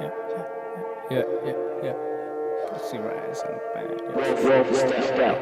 yeah, yeah, yeah, yeah. Pussy rise on the band.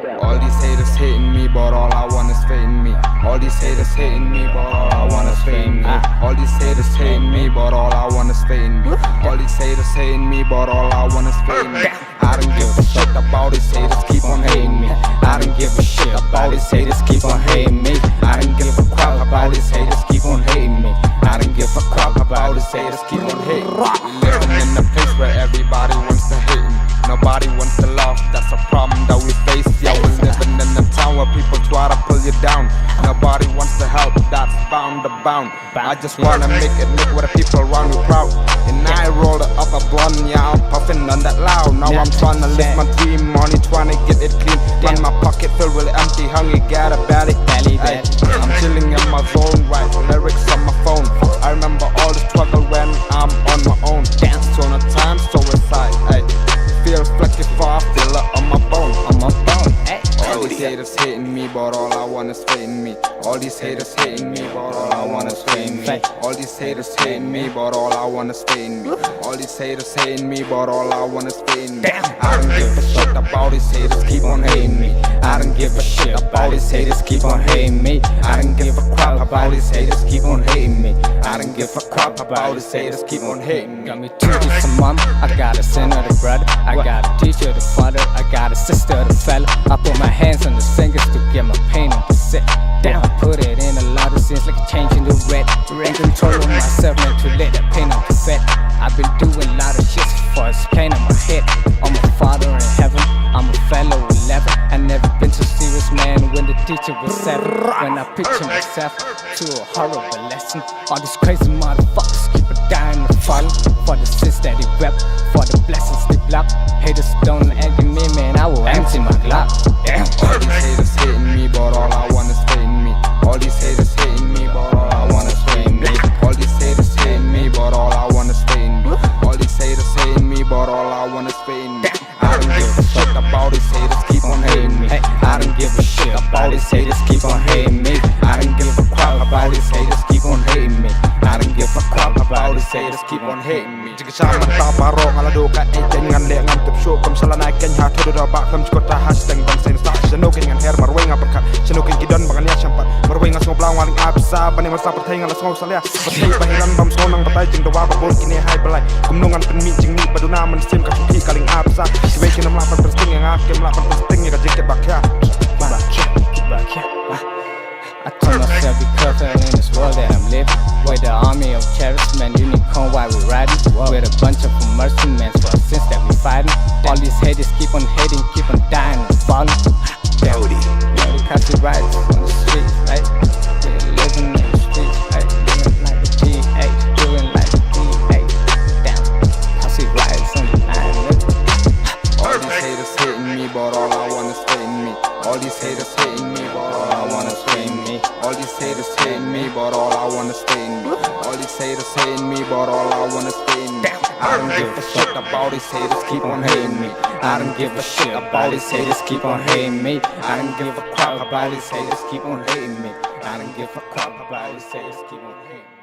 Yeah. All these haters hating me, but all I want is fading me. All these haters hating me, but all I want is fading me. All these haters hating me, but all I want is fading me. All these haters hating me, but all I want is fading me. I don't give a shit about these haters, keep on hating me. I don't give a shit about these haters, keep on hating me. I don't give a crap about these haters, keep on hating me. I don't give a crap about these haters, keep on hating me. We living in a place where everybody wants to hate me. Nobody wants to love, that's a problem that we face. Yeah, we're living in a town where people try to pull you down. Nobody wants to help, that's bound to bound. I just wanna make it look where the people around me proud. And I rolled up a blunt, yeah, I'm puffing on that loud. Now I'm trying to live my dream, money trying to get it clean. Man, my pocket filled with empty, hungry, got a belly. I'm chilling in my zone, right, lyrics on my phone. I remember all the struggle when I'm on my own. Dance on the time, so inside, ay. Feel like if I feel it on my bone, All these haters hating me, but all I want is fading me. All these haters hating me, but all I want is fading me. All these haters hating me, but all I want is fading me. All these haters hating me, but all I want is fading me. I don't give a shit about these haters, keep on hating me. I don't give a shit about these haters, keep on hating me. I don't give a crap about these haters, keep on hating me. I don't give a crap about these haters, keep on hating me. Got me 2 weeks a month, I got a son of the brother, I got a teacher, the father, I got a sister, the fella. I put my hands on the singers to get my pain on cassette. Down, I put it in a lot of scenes like a change in the red. In control of myself, man, to let that pain on cassette. I've been doing a lot of shit for it's pain on my head. I'm a father in heaven, I'm a fellow 11. I never been so serious, man, when the teacher was 7. When I picture myself to a horrible lesson. All these crazy motherfuckers keep on dying and falling. For the sins that they rep, for the blessings they block. Haters don't envy me, man, I will empty my Glock. Damn. All these haters hating me, but all I want is fading me. All these haters hating me, but all I want is fading me. All these haters hating me, but all I want is fading me. All these haters hating me, but all I want is fading me. I don't give a shit about these haters, keep on hating me. I don't give a shit about these haters, keep on hating me. I don't give a crap about these haters, keep on hating me. I don't give a crap about these haters, keep on hating me. Jika sama tak parong ala doka dengan le ngam tep show kom sala naik ken ha tudu da ba kam skota hashtag ban sen sta senoking ngan her marwenga perkat senoking kidon bangan ya champat marwenga smo blang waling apsa bani masa pertai ngala smo salia pertai bahiran bam sonang pertai jing dawa ba bol kini hai belai kumnungan penmi jing ni baduna man sim ka suki kaling apsa wekin am lapan persting yang akem lapan persting ya jiket bakya I told myself be perfect in this world that I'm living. With the army of terrorists, man, unicorn while we riding. With a bunch of mercy men for sins that we fighting. All these haters keep on hating, keep on dying and falling. Mawlai KHASI RAIOT on the streets, right? Yeah, living in the streets, right? Living like a G8, doing like a D8. Damn, KHASI RAIOT on the line. All these haters hating me, but all I want is fading me. All these haters hating me, but all I want is fading me. All these haters hating me, but all I want is fading me. All these haters hating me, but all I want is fading me. I don't give a shit about these haters, keep on hating me. I don't give a shit about these haters, keep on hating me. I don't give a crap about these haters, keep on hating me. I don't give a crap about these haters, keep on hating me.